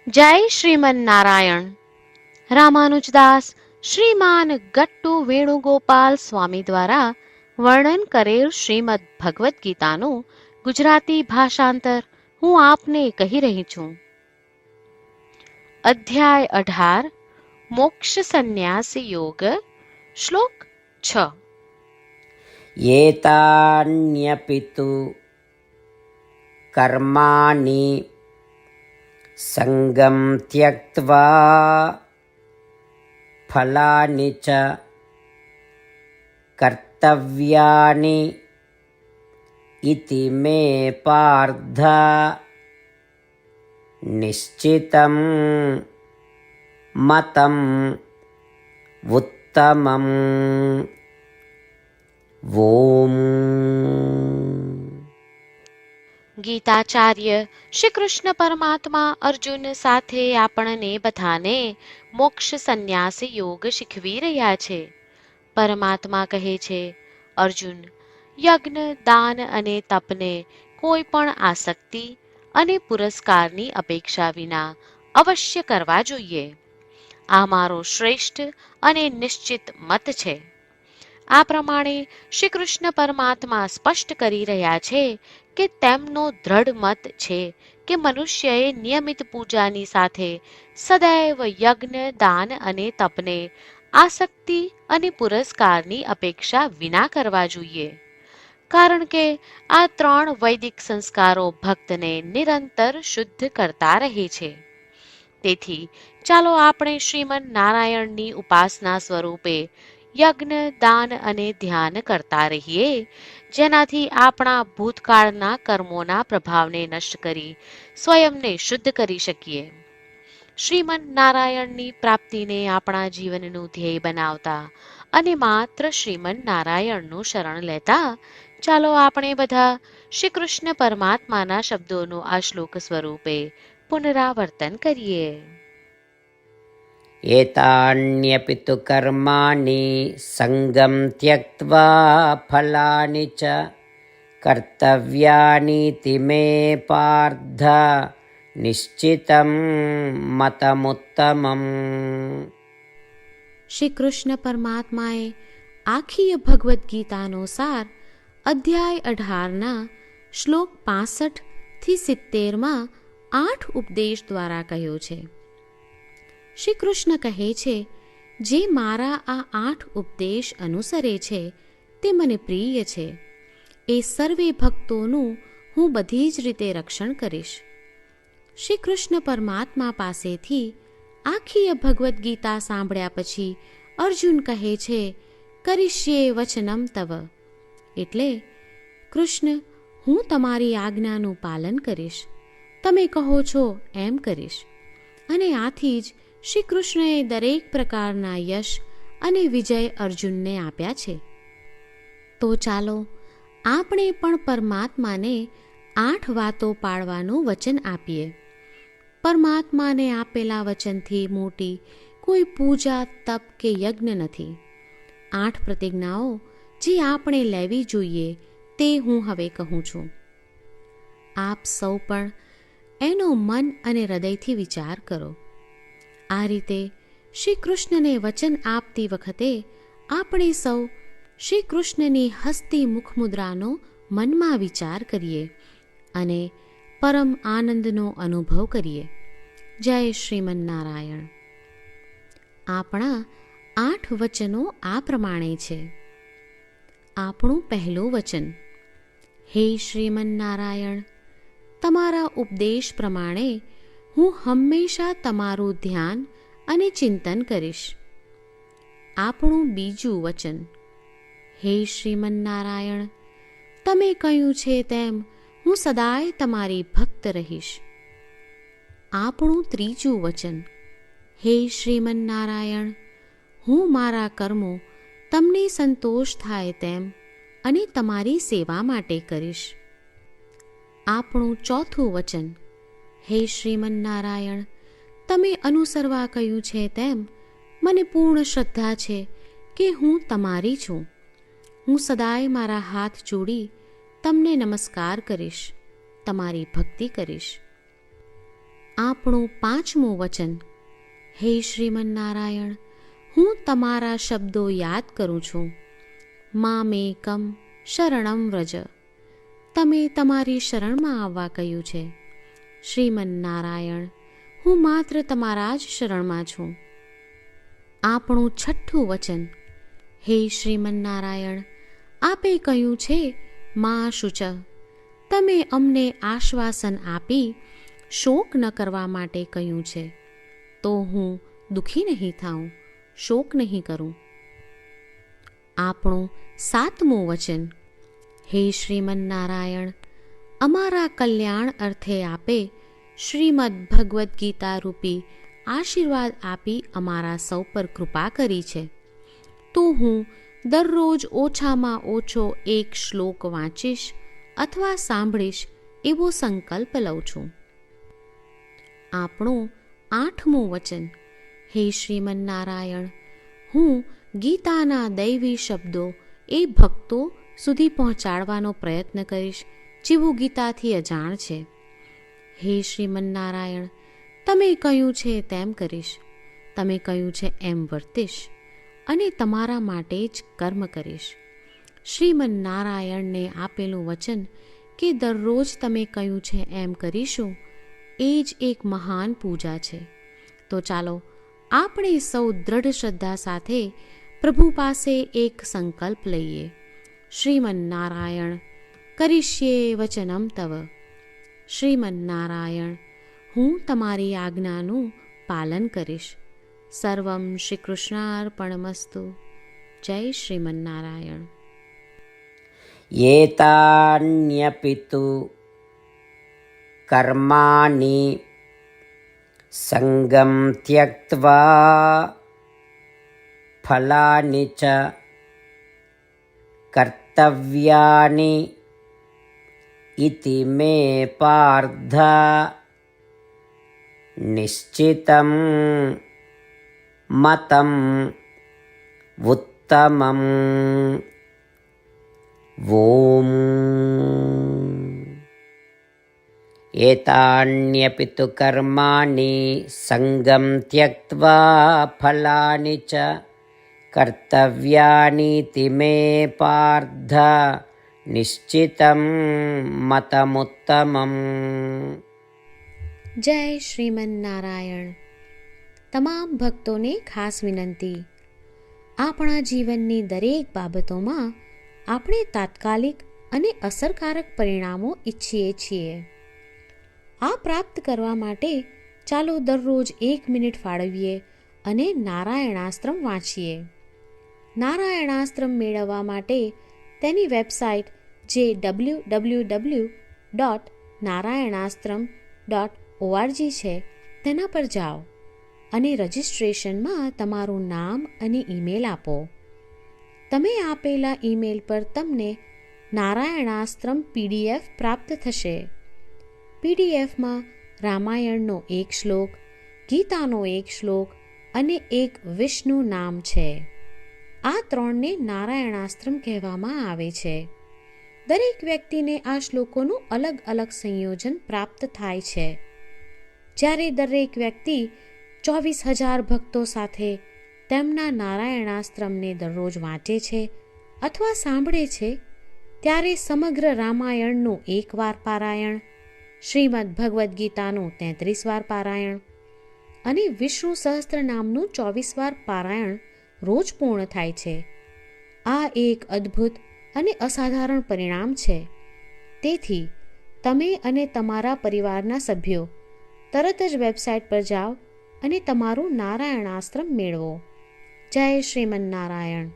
જય શ્રીમન નારાયણ. રામાનુજદાસ શ્રીમાન ગટ્ટુ વેણુગોપાલ સ્વામી દ્વારા વર્ણન કરેલ શ્રીમદ ભગવદ્ ગીતાનું ગુજરાતી ભાષાંતર હું આપને કહી રહી છું. અધ્યાય 18 મોક્ષ સંન્યાસ યોગ. શ્લોક 6. એતાન્યપિ તુ કર્માણિ સંગમ ત્યક્ત્વા ફલાનિ ચ કર્તવ્યાનિ ઇતિ મે પાર્થ નિશ્ચિતમ મતમ ઉત્તમમ. ઓમ. ગીતાચાર્ય શ્રી કૃષ્ણ પરમાત્મા અર્જુન સાથે આપણને બધાને મોક્ષ સંન્યાસ યોગ શીખવી રહ્યા છે. પરમાત્મા કહે છે, અર્જુન, યજ્ઞ, દાન અને તપને કોઈ પણ આસક્તિ અને પુરસ્કારની અપેક્ષા વિના અવશ્ય કરવા જોઈએ. આ મારો શ્રેષ્ઠ અને નિશ્ચિત મત છે. આ પ્રમાણે શ્રી કૃષ્ણ પરમાત્મા સ્પષ્ટ કરી રહ્યા છે કે તેમનો દ્રઢ મત છે કે મનુષ્યએ નિયમિત પૂજાની સાથે સદૈવ યજ્ઞ, દાન અને તપને આસક્તિ અને પુરસ્કારની અપેક્ષા વિના કરવા જોઈએ. કારણ કે આ ત્રણ વૈદિક સંસ્કારો ભક્તને નિરંતર શુદ્ધ કરતા રહે છે. તેથી ચાલો આપણે શ્રીમન નારાયણની ઉપાસના સ્વરૂપે યજ્ઞ, દાન અને ધ્યાન કરતા રહીએ, જેનાથી આપણા ભૂતકાળના કર્મોના પ્રભાવને નષ્ટ કરી સ્વયંને શુદ્ધ કરી શકીએ. શ્રીમન નારાયણની પ્રાપ્તિને આપણા જીવનનું ધ્યેય બનાવતા અને માત્ર શ્રીમન નારાયણનું શરણ લેતા ચાલો આપણે બધા શ્રી કૃષ્ણ પરમાત્માના શબ્દોનું આ શ્લોક સ્વરૂપે પુનરાવર્તન કરીએ. એતાન્યપિ તુ કર્માણિ સંગમ ત્યક્ત્વા ફલાનિ ચ કર્તવ્યાનિતિ મે પાર્થ નિશ્ચિતમ મતમુત્તમમ. શ્રી કૃષ્ણ પરમાત્માએ આખી ભગવદ્ ગીતાનો સાર અધ્યાય 18ના શ્લોક 65 થી 70માં 8 ઉપદેશ દ્વારા કહ્યો છે. શ્રી કૃષ્ણ કહે છે, જે મારા આ 8 ઉપદેશ અનુસરે છે તે મને પ્રિય છે. એ સર્વે ભક્તોનું હું બધી જ રીતે રક્ષણ કરીશ. શ્રી કૃષ્ણ પરમાત્મા પાસેથી આખી ભગવદ્ ગીતા સાંભળ્યા પછી અર્જુન કહે છે, કરીશ્યે વચનમ તવ. એટલે, કૃષ્ણ, હું તમારી આજ્ઞાનું પાલન કરીશ. તમે કહો છો એમ કરીશ. અને આથી જ શ્રી કૃષ્ણએ દરેક પ્રકારના યશ અને વિજય અર્જુનને આપ્યા છે. તો ચાલો આપણે પણ પરમાત્માને 8 વાતો પાળવાનું વચન આપીએ. પરમાત્માને આપેલા વચનથી મોટી કોઈ પૂજા, તપ કે યજ્ઞ નથી. 8 પ્રતિજ્ઞાઓ જે આપણે લેવી જોઈએ તે હું હવે કહું છું. આપ સૌ પણ એનો મન અને હૃદયથી વિચાર કરો. આ રીતે શ્રી કૃષ્ણને વચન આપતી વખતે આપણે સૌ શ્રી કૃષ્ણની હસતી મુખમુદ્રાનો મનમાં વિચાર કરીએ અને પરમ આનંદનો અનુભવ કરીએ. જય શ્રીમન નારાયણ. આપણા 8 વચનો આ પ્રમાણે છે. આપણું પહેલું વચન, હે શ્રીમન નારાયણ, તમારા ઉપદેશ પ્રમાણે હું હંમેશા તમારું ધ્યાન અને ચિંતન કરીશ. આપણું બીજું વચન, હે શ્રીમન નારાયણ, તમે કહ્યું છે તેમ હું સદાય તમારી ભક્ત રહીશ. આપણું ત્રીજું વચન, હે શ્રીમન નારાયણ, હું મારા કર્મો તમને સંતોષ થાય તેમ અને તમારી સેવા માટે કરીશ. આપણું ચોથું વચન, હે શ્રીમન નારાયણ, તમે અનુસરવા કહ્યું છે તેમ મને પૂર્ણ શ્રદ્ધા છે કે હું તમારી છું. હું સદાય મારા હાથ જોડી તમને નમસ્કાર કરીશ, તમારી ભક્તિ કરીશ. આ આપણું 5મું વચન. હે શ્રીમન્નારાયણ, હું તમારા શબ્દો યાદ કરું છું. મામેકમ શરણમ વ્રજ. તમે તમારી શરણમાં આવવા કહ્યું છે. શ્રીમન્નારાયણ, હું માત્ર તમારા જ શરણમાં છું. આપણું 6થું વચન. હે શ્રીમન્નારાયણ, આપે કહ્યું છે મા શુચ. તમે અમને આશ્વાસન આપી શોક ન કરવા માટે કહ્યું છે, તો હું દુઃખી નહીં થાઉં, શોક નહીં કરું. આપણું 7મું વચન. હે શ્રીમન્નારાયણ, અમારા કલ્યાણ અર્થે આપે શ્રીમદ્ ભગવદ્ ગીતા રૂપી આશીર્વાદ આપી અમારા સૌ પર કૃપા કરી છે, તો હું દરરોજ ઓછામાં ઓછો 1 શ્લોક વાંચીશ અથવા સાંભળીશ એવો સંકલ્પ લઉં છું. આપણું 8મું વચન. હે શ્રીમન્નારાયણ, હું ગીતાના દૈવી શબ્દો એ ભક્તો સુધી પહોંચાડવાનો પ્રયત્ન કરીશ જેઓ ગીતાથી અજાણ છે. હે શ્રીમન્નારાયણ, તમે કહ્યું છે તેમ કરીશ, તમે કહ્યું છે એમ વર્તીશ અને તમારા માટે જ કર્મ કરીશ. શ્રીમન્નારાયણને આપેલું વચન કે દરરોજ તમે કહ્યું છે એમ કરીશું, એ જ એક મહાન પૂજા છે. તો ચાલો આપણે સૌ દ્રઢ શ્રદ્ધા સાથે પ્રભુ પાસે એક સંકલ્પ લઈએ. શ્રીમન્નારાયણ, કરીશ્યે વચનમ તવ. શ્રીમન્નારાયણ, હું તમારી આજ્ઞાનું પાલન કરીશ. સર્વમ શ્રી કૃષ્ણાર્પણમસ્તુ. જય શ્રીમન્નારાયણ. એતાન્યપિ તુ કર્માણિ સંગમ ત્યક્ત્વા ફલાનિ ચ કર્તવ્યાનિ ઇતિ મે પાર્થ નિશ્ચિતમ મતમ ઉત્તમમ. ઓમ. એતાન્યપિ તુ કર્માણિ સંગમ ત્યક્ત્વા ફલાનિ ચ કર્તવ્યાનિતિ મે પાર્થ નિશ્ચિતમ મતમુત્તમમ. જય શ્રીમન્નારાયણ. તમામ ભક્તોને ખાસ વિનંતી. આપણા જીવનની દરેક બાબતોમાં આપણે તાત્કાલિક અને અસરકારક પરિણામો ઈચ્છીએ છીએ. આ પ્રાપ્ત કરવા માટે ચાલો દરરોજ 1 મિનિટ ફાળવીએ અને નારાયણાસ્ત્રમ વાંચીએ. નારાયણાસ્ત્રમ મેળવવા માટે તેની વેબસાઇટ જે www.narayanaastram.org છે તેના પર જાઓ અને રજિસ્ટ્રેશનમાં તમારું નામ અને ઈમેલ આપો. તમે આપેલા ઈમેલ પર તમને નારાયણાસ્ત્રમ PDF પ્રાપ્ત થશે. PDFમાં રામાયણનો 1 શ્લોક, ગીતાનો 1 શ્લોક અને 1 વિષ્ણુ નામ છે. આ 3ને નારાયણાસ્ત્રમ કહેવામાં આવે છે. દરેક વ્યક્તિને આ શ્લોકોનું અલગ અલગ સંયોજન પ્રાપ્ત થાય છે. જ્યારે દરેક વ્યક્તિ 24,000 ભક્તો સાથે તેમના નારાયણાસ્ત્રમને દરરોજ વાંચે છે અથવા સાંભળે છે, ત્યારે સમગ્ર રામાયણનું 1 વાર પારાયણ, શ્રીમદ્ ભગવદ્ ગીતાનું 33 વાર પારાયણ અને વિષ્ણુ સહસ્ત્ર નામનું 24 વાર પારાયણ રોજ પૂર્ણ થાય છે. આ એક અદ્ભુત અને અસાધારણ પરિણામ છે. તેથી તમે અને તમારા પરિવારના સભ્યો તરત જ વેબસાઇટ પર જાઓ અને તમારું નારાયણાસ્ત્રમ મેળવો. જય શ્રીમન્નારાયણ.